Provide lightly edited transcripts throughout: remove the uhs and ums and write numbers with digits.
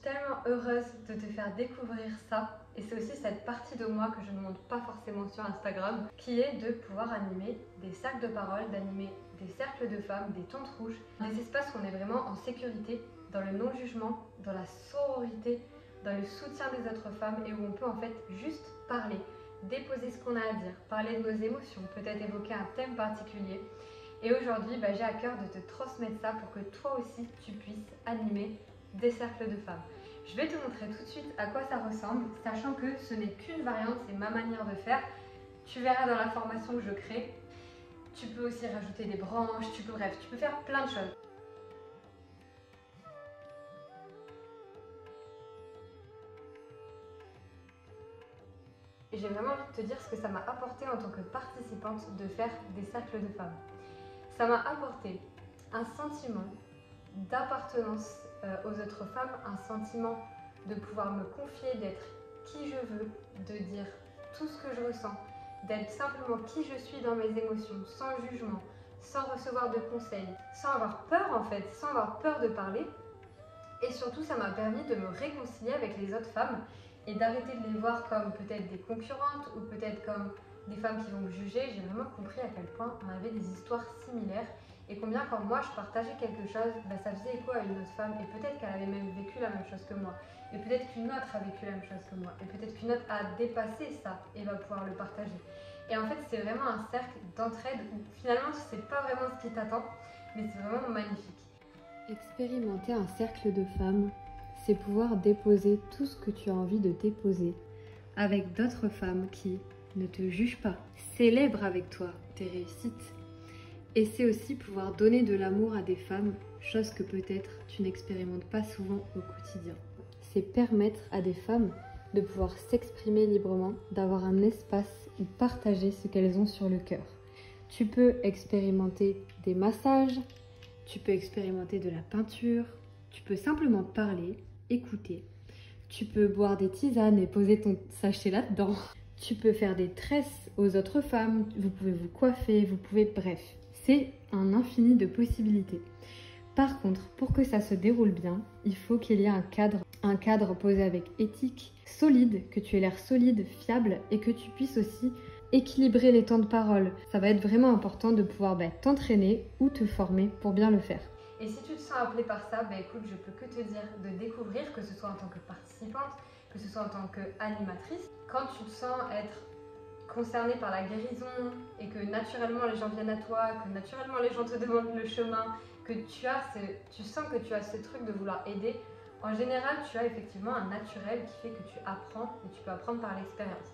tellement heureuse de te faire découvrir ça. Et c'est aussi cette partie de moi que je ne montre pas forcément sur Instagram, qui est de pouvoir animer des cercles de parole, d'animer des cercles de femmes, des tentes rouges, des espaces où on est vraiment en sécurité, dans le non-jugement, dans la sororité, dans le soutien des autres femmes et où on peut en fait juste parler, déposer ce qu'on a à dire, parler de nos émotions, peut-être évoquer un thème particulier. Et aujourd'hui, j'ai à cœur de te transmettre ça pour que toi aussi tu puisses animer des cercles de femmes. Je vais te montrer tout de suite à quoi ça ressemble, sachant que ce n'est qu'une variante, c'est ma manière de faire. Tu verras dans la formation que je crée. Tu peux aussi rajouter des branches, tu peux faire plein de choses. Et j'ai vraiment envie de te dire ce que ça m'a apporté en tant que participante de faire des cercles de femmes. Ça m'a apporté un sentiment d'appartenance aux autres femmes, un sentiment de pouvoir me confier, d'être qui je veux, de dire tout ce que je ressens, d'être simplement qui je suis dans mes émotions, sans jugement, sans recevoir de conseils, sans avoir peur en fait, sans avoir peur de parler. Et surtout, ça m'a permis de me réconcilier avec les autres femmes et d'arrêter de les voir comme peut-être des concurrentes ou peut-être comme des femmes qui vont me juger. J'ai vraiment compris à quel point on avait des histoires similaires et combien quand moi je partageais quelque chose, ça faisait écho à une autre femme et peut-être qu'elle avait même vécu la même chose que moi et peut-être qu'une autre a vécu la même chose que moi et peut-être qu'une autre a dépassé ça et va pouvoir le partager. Et en fait, c'est vraiment un cercle d'entraide où finalement tu sais pas vraiment ce qui t'attend, mais c'est vraiment magnifique. Expérimenter un cercle de femmes, c'est pouvoir déposer tout ce que tu as envie de déposer avec d'autres femmes qui ne te jugent pas, célèbrent avec toi tes réussites. Et c'est aussi pouvoir donner de l'amour à des femmes, chose que peut-être tu n'expérimentes pas souvent au quotidien. C'est permettre à des femmes de pouvoir s'exprimer librement, d'avoir un espace où partager ce qu'elles ont sur le cœur. Tu peux expérimenter des massages, tu peux expérimenter de la peinture, tu peux simplement parler, écouter. Tu peux boire des tisanes et poser ton sachet là-dedans. Tu peux faire des tresses aux autres femmes, vous pouvez vous coiffer, bref. C'est un infini de possibilités. Par contre, pour que ça se déroule bien, il faut qu'il y ait un cadre posé avec éthique, solide, que tu aies l'air solide, fiable et que tu puisses aussi équilibrer les temps de parole. Ça va être vraiment important de pouvoir t'entraîner ou te former pour bien le faire. Et si tu te sens appelée par ça, écoute, je peux que te dire de découvrir, que ce soit en tant que participante, que ce soit en tant qu'animatrice. Quand tu te sens être concernée par la guérison et que naturellement les gens viennent à toi, que naturellement les gens te demandent le chemin, que tu sens que tu as ce truc de vouloir aider, en général tu as effectivement un naturel qui fait que tu apprends et tu peux apprendre par l'expérience.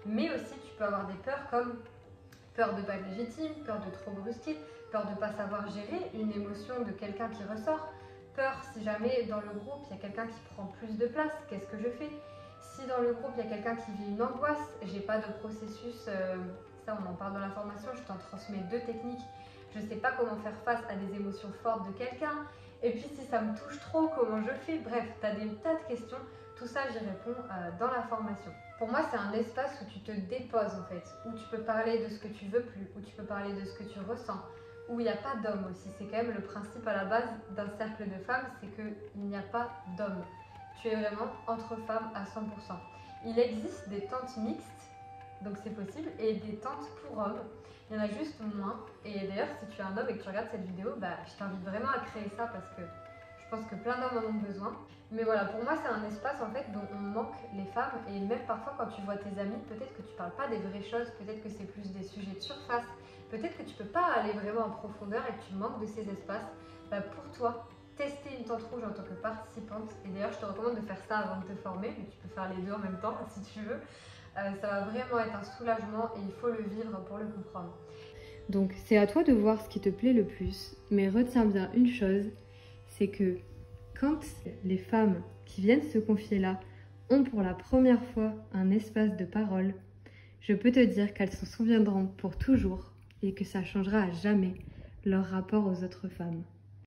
Mais aussi tu peux avoir des peurs comme peur de ne pas être légitime, peur de trop brusquer, peur de ne pas savoir gérer une émotion de quelqu'un qui ressort, peur si jamais dans le groupe il y a quelqu'un qui prend plus de place, qu'est-ce que je fais? Si dans le groupe il y a quelqu'un qui vit une angoisse, j'ai pas de processus, ça on en parle dans la formation, je t'en transmets 2 techniques, je sais pas comment faire face à des émotions fortes de quelqu'un, et puis si ça me touche trop, comment je fais? Bref, tu as des tas de questions, tout ça j'y réponds dans la formation. Pour moi c'est un espace où tu te déposes en fait, où tu peux parler de ce que tu veux plus, où tu peux parler de ce que tu ressens, où il n'y a pas d'homme aussi, c'est quand même le principe à la base d'un cercle de femmes, c'est qu'il n'y a pas d'homme. Tu es vraiment entre femmes à 100%. Il existe des tentes mixtes, donc c'est possible, et des tentes pour hommes. Il y en a juste moins. Et d'ailleurs, si tu es un homme et que tu regardes cette vidéo, je t'invite vraiment à créer ça parce que je pense que plein d'hommes en ont besoin. Mais voilà, pour moi, c'est un espace en fait dont on manque les femmes. Et même parfois, quand tu vois tes amis, peut-être que tu parles pas des vraies choses, peut-être que c'est plus des sujets de surface, peut-être que tu peux pas aller vraiment en profondeur et que tu manques de ces espaces. Pour toi, tester une tente rouge en tant que participante, et d'ailleurs je te recommande de faire ça avant de te former, mais tu peux faire les deux en même temps si tu veux, ça va vraiment être un soulagement et il faut le vivre pour le comprendre. Donc c'est à toi de voir ce qui te plaît le plus, mais retiens bien une chose, c'est que quand les femmes qui viennent se confier là ont pour la première fois un espace de parole, je peux te dire qu'elles s'en souviendront pour toujours et que ça changera à jamais leur rapport aux autres femmes.